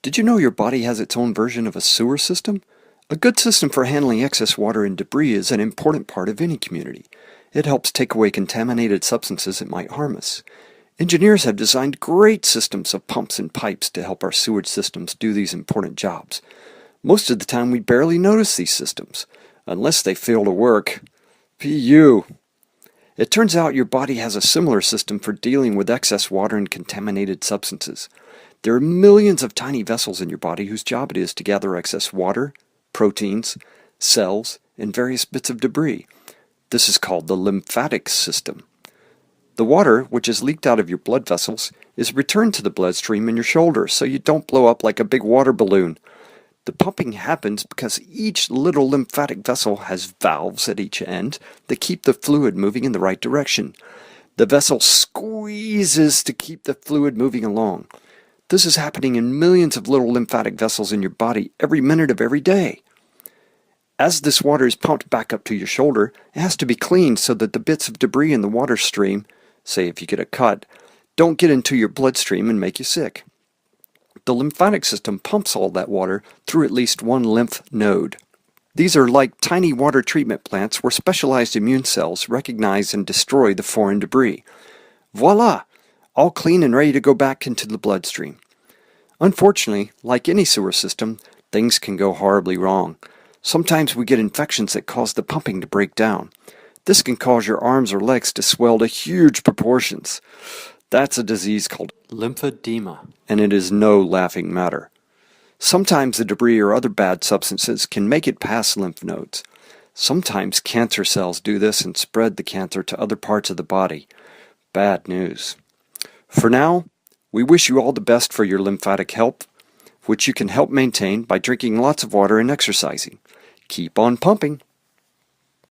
Did you know your body has its own version of a sewer system? A good system for handling excess water and debris is an important part of any community. It helps take away contaminated substances that might harm us. Engineers have designed great systems of pumps and pipes to help our sewage systems do these important jobs. Most of the time we barely notice these systems, unless they fail to work. PU! It turns out your body has a similar system for dealing with excess water and contaminated substances. There are millions of tiny vessels in your body whose job it is to gather excess water, proteins, cells, and various bits of debris. This is called the lymphatic system. The water, which is leaked out of your blood vessels, is returned to the bloodstream in your shoulder so you don't blow up like a big water balloon. The pumping happens because each little lymphatic vessel has valves at each end that keep the fluid moving in the right direction. The vessel squeezes to keep the fluid moving along. This is happening in millions of little lymphatic vessels in your body every minute of every day. As this water is pumped back up to your shoulder, it has to be cleaned so that the bits of debris in the water stream, say if you get a cut, don't get into your bloodstream and make you sick. The lymphatic system pumps all that water through at least one lymph node. These are like tiny water treatment plants where specialized immune cells recognize and destroy the foreign debris. Voila! All clean and ready to go back into the bloodstream. Unfortunately, like any sewer system, things can go horribly wrong. Sometimes we get infections that cause the pumping to break down. This can cause your arms or legs to swell to huge proportions. That's a disease called lymphedema, and it is no laughing matter. Sometimes the debris or other bad substances can make it past lymph nodes. Sometimes cancer cells do this and spread the cancer to other parts of the body. Bad news. For now, we wish you all the best for your lymphatic health, which you can help maintain by drinking lots of water and exercising. Keep on pumping.